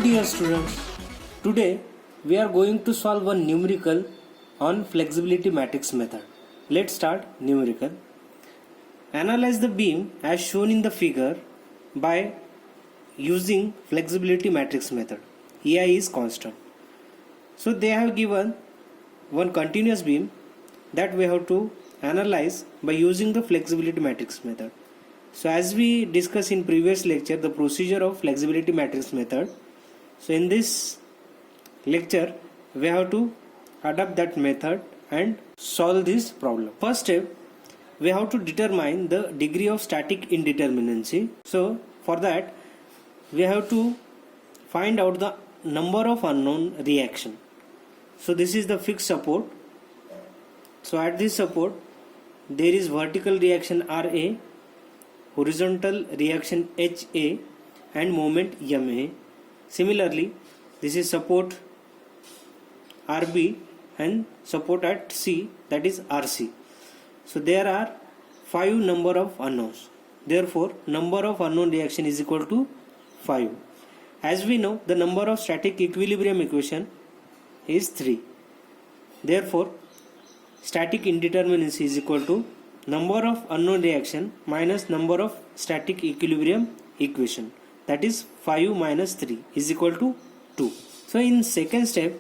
dear students, today we are going to solve one numerical on flexibility matrix method. Let's start numerical. Analyze the beam as shown in the figure by using flexibility matrix method. EI is constant. So they have given one continuous beam that we have to analyze by using the flexibility matrix method. So as we discussed in previous lecture the procedure of flexibility matrix method, so in this lecture we have to adapt that method and solve this problem. First step, we have to determine the degree of static indeterminacy. So for that we have to find out the number of unknown reaction. So this is the fixed support. So at this support there is vertical reaction RA, horizontal reaction HA and moment MA. Similarly, this is support RB and support at C, that is RC. So there are 5 number of unknowns. Therefore, number of unknown reaction is equal to 5. As we know, the number of static equilibrium equation is 3. Therefore, static indeterminacy is equal to number of unknown reaction minus number of static equilibrium equation, that is 5 minus 3 is equal to 2. So in second step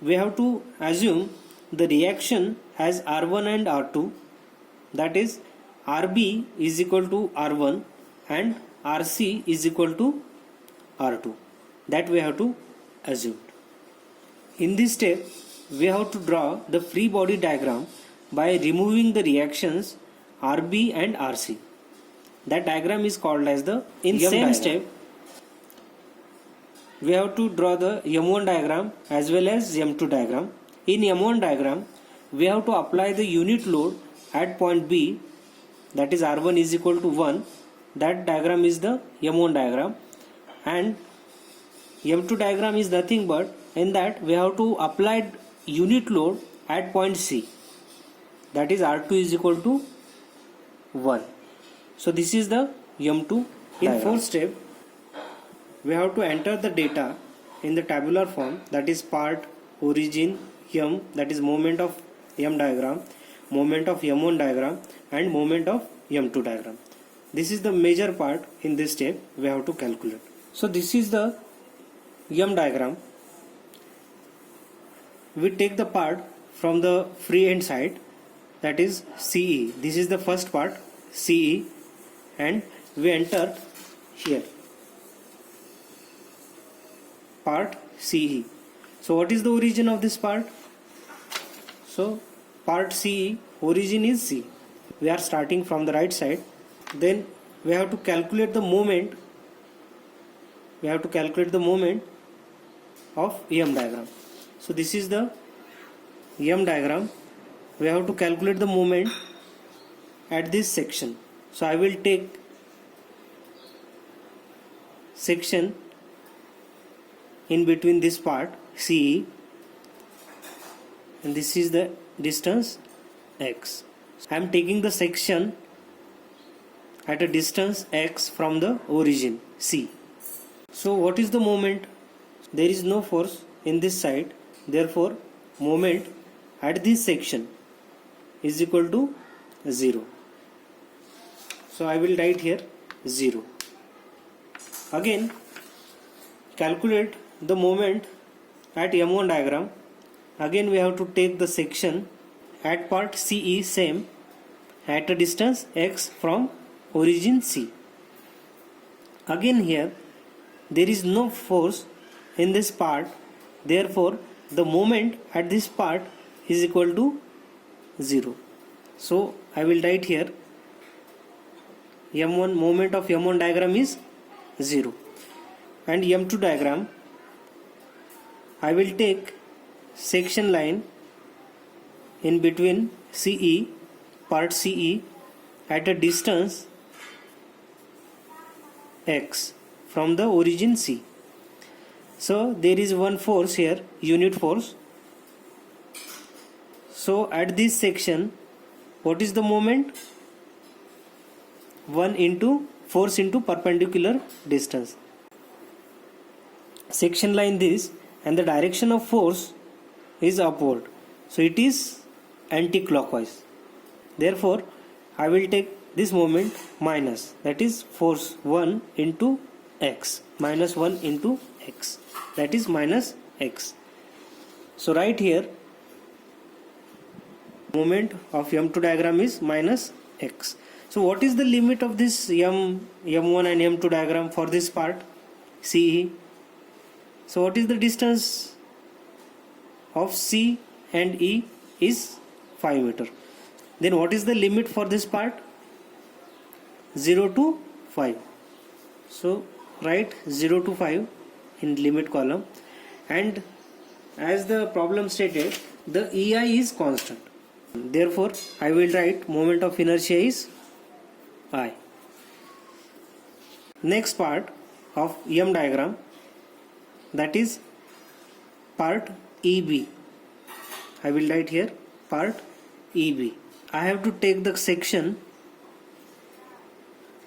we have to assume the reaction has R1 and R2, that is RB is equal to R1 and RC is equal to R2, that we have to assume. In this step we have to draw the free body diagram by removing the reactions RB and RC. That diagram is called as the same diagram. Step we have to draw the M1 diagram as well as M2 diagram. In M1 diagram we have to apply the unit load at point B, that is R1 is equal to 1. That diagram is the M1 diagram, and M2 diagram is nothing but in that we have to apply unit load at point C, that is R2 is equal to 1. So this is the M2 diagram. In fourth step we have to enter the data in the tabular form, that is part, origin, M, that is moment of M diagram, moment of M1 diagram and moment of M2 diagram. This is the major part in this step we have to calculate. So this is the M diagram. We take the part from the free end side, that is CE. This is the first part CE, and we enter here part CE. So what is the origin of this part? So part CE, origin is C. We are starting from the right side. Then we have to calculate the moment. We have to calculate the moment of M diagram. So this is the M diagram. We have to calculate the moment at this section. So I will take section in between this part CE, and this is the distance x. I am taking the section at a distance x from the origin C. So what is the moment? There is no force in this side, therefore moment at this section is equal to 0. So I will write here 0. Again calculate the moment at M1 diagram. Again we have to take the section at part CE, same, at a distance x from origin C. Again here there is no force in this part, therefore the moment at this part is equal to 0. So I will write here M1, moment of M1 diagram is 0, and M2 diagram I will take section line in between CE, part CE, at a distance x from the origin C. So there is one force here, unit force. So at this section what is the moment? 1 into force into perpendicular distance. section line this, and the direction of force is upward, so it is anti-clockwise. Therefore I will take this moment minus, that is force 1 into x, minus 1 into x, that is minus x. So right here moment of M2 diagram is minus x. So what is the limit of this M1 and M2 diagram for this part CE? So what is the distance of C and E is 5 meter. Then what is the limit for this part? 0 to 5. So write 0 to 5 in limit column, and as the problem stated, the EI is constant. Therefore I will write moment of inertia is I. Next part of M diagram, that is part EB. I will write here part EB. I have to take the section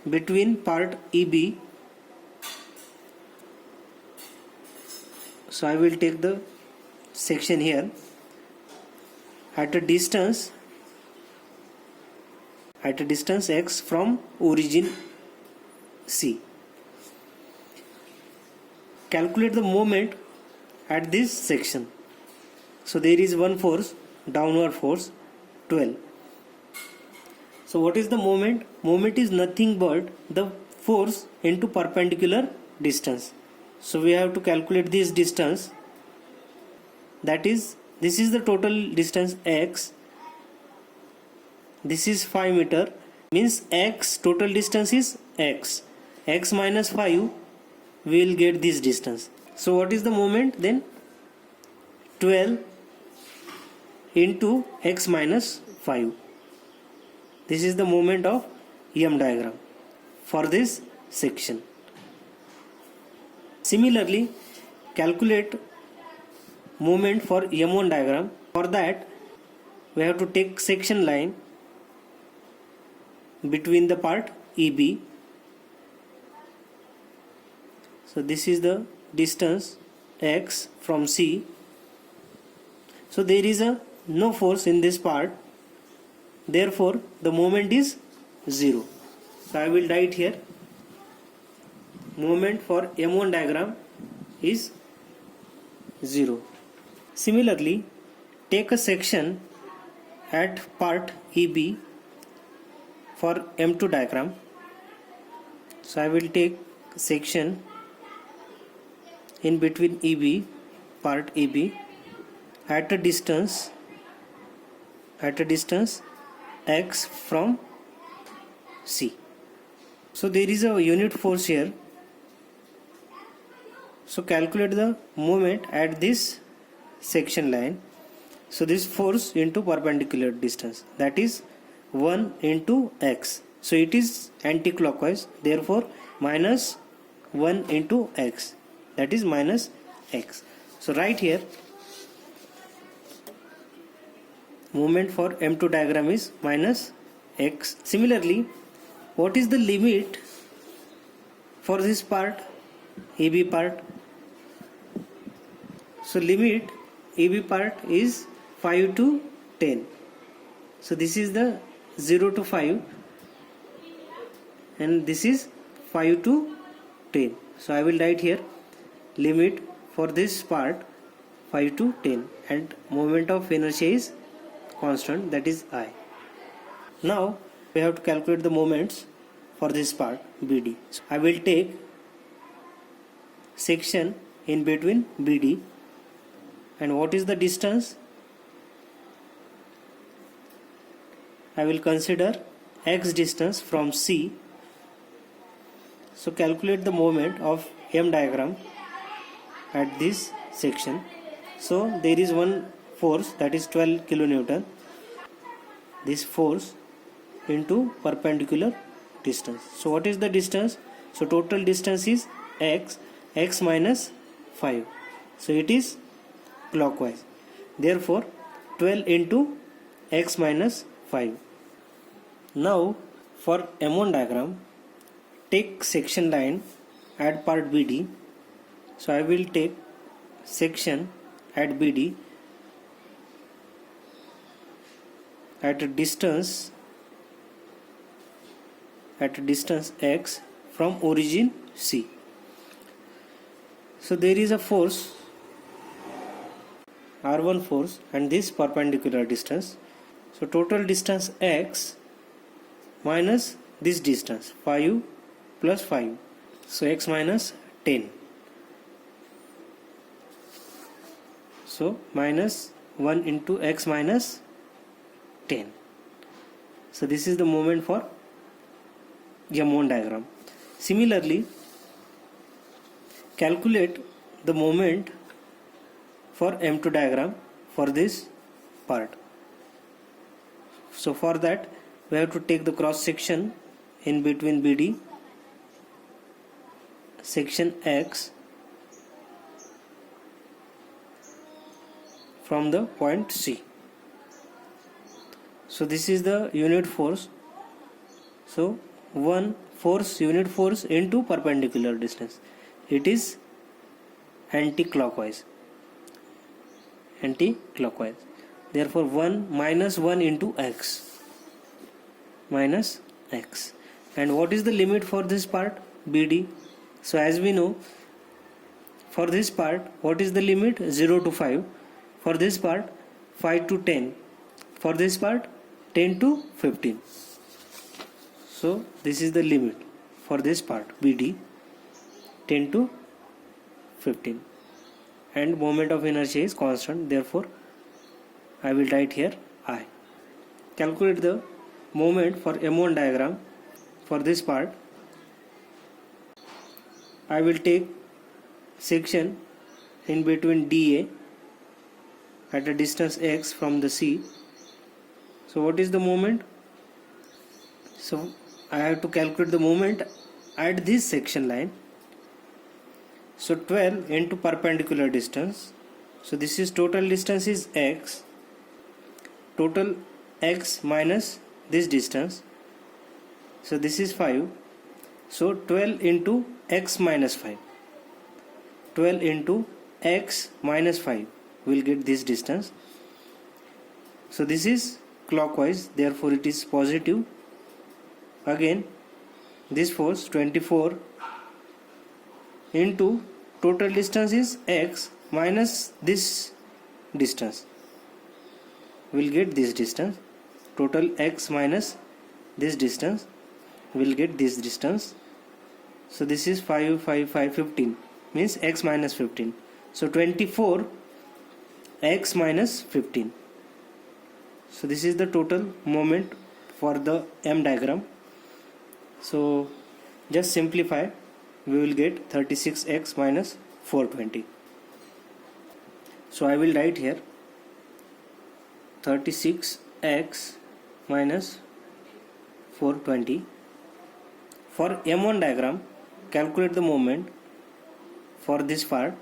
between part EB. So I will take the section here at a distance x from origin C. Calculate the moment at this section. So there is one force, downward force 12. So what is the moment? Moment is nothing but the force into perpendicular distance. So we have to calculate this distance, that is, this is the total distance x, this is 5 meter, means x total distance is x minus 5, we will get this distance. So what is the moment then? 12 into x minus 5. This is the moment of M diagram for this section. Similarly, calculate moment for M1 diagram. For that we have to take section line between the part EB. So this is the distance x from C. So there is no force in this part, therefore the moment is 0. So I will write here moment for M1 diagram is 0. Similarly, take a section at part EB for M2 diagram. So I will take section in between EB, part EB, at a distance x from C. So there is a unit force here. So calculate the moment at this section line. So this force into perpendicular distance, that is 1 into x. So it is anti-clockwise, therefore minus 1 into x, that is minus x. So right here moment for M2 diagram is minus x. Similarly, what is the limit for this part, AB part? So limit AB part is 5 to 10. So this is the 0 to 5 and this is 5 to 10. So I will write here limit for this part 5 to 10, and moment of inertia is constant, that is I. Now we have to calculate the moments for this part BD. So I will take section in between BD, and what is the distance? I will consider x distance from C. So calculate the moment of M diagram at this section. So there is one force, that is 12 kilonewton. This force into perpendicular distance. So what is the distance? So total distance is x minus 5. So it is clockwise. Therefore 12 into x minus 5. Now for M1 diagram, take section line at part BD. So I will take section at BD at a distance x from origin C. So there is a force R1 force and this perpendicular distance. So total distance x minus this distance 5 plus 5. So x minus 10. So minus 1 into x minus 10. So this is the moment for M1 diagram. Similarly, calculate the moment for M2 diagram for this part. So for that we have to take the cross section in between BD, section X from the point C. So this is the unit force. So one force, unit force into perpendicular distance. It is anti-clockwise. Therefore 1 minus 1 into x minus x. And what is the limit for this part? BD. So as we know, for this part what is the limit? 0 to 5. For this part 5 to 10. For this part 10 to 15. So this is the limit for this part BD, 10 to 15, and moment of inertia is constant. Therefore I will write here I. Calculate the moment for M1 diagram for this part. I will take section in between DA at a distance x from the C. So what is the moment? So I have to calculate the moment at this section line. So 12 into perpendicular distance. So this is total distance is x. Total x minus this distance. So this is 5. So 12 into x minus 5. 12 into x minus 5 will get this distance. So this is clockwise, therefore it is positive. Again this force 24 into total distance is x minus this distance will get this distance. Total x minus this distance will get this distance. So this is 5 15 means x minus 15. So 24 x minus 15. So this is the total moment for the M diagram. So just simplify, we will get 36x minus 420. So I will write here 36x minus 420. For M1 diagram, calculate the moment for this part.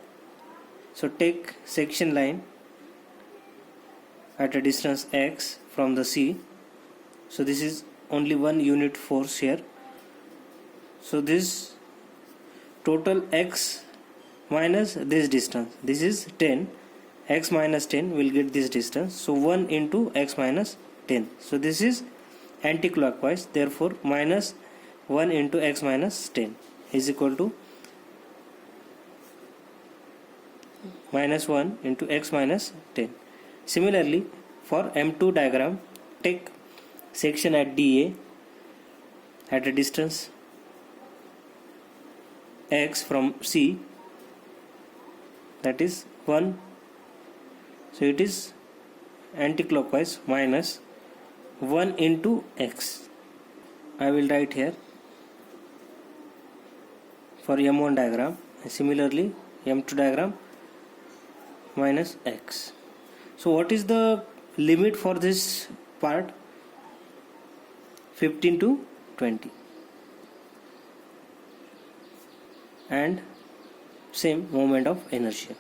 So take section line at a distance x from the C. So this is only one unit force here. So this total x minus this distance, this is 10, x minus 10 will get this distance. So 1 into x minus 10. So this is anti-clockwise, therefore minus 1 into x minus 10 is equal to minus 1 into x minus 10. Similarly, for M2 diagram, take section at DA at a distance x from C, that is 1. So it is anti-clockwise, minus 1 into x. I will write here for M1 diagram. Similarly, M2 diagram minus x. So what is the limit for this part? 15 to 20. And same moment of inertia.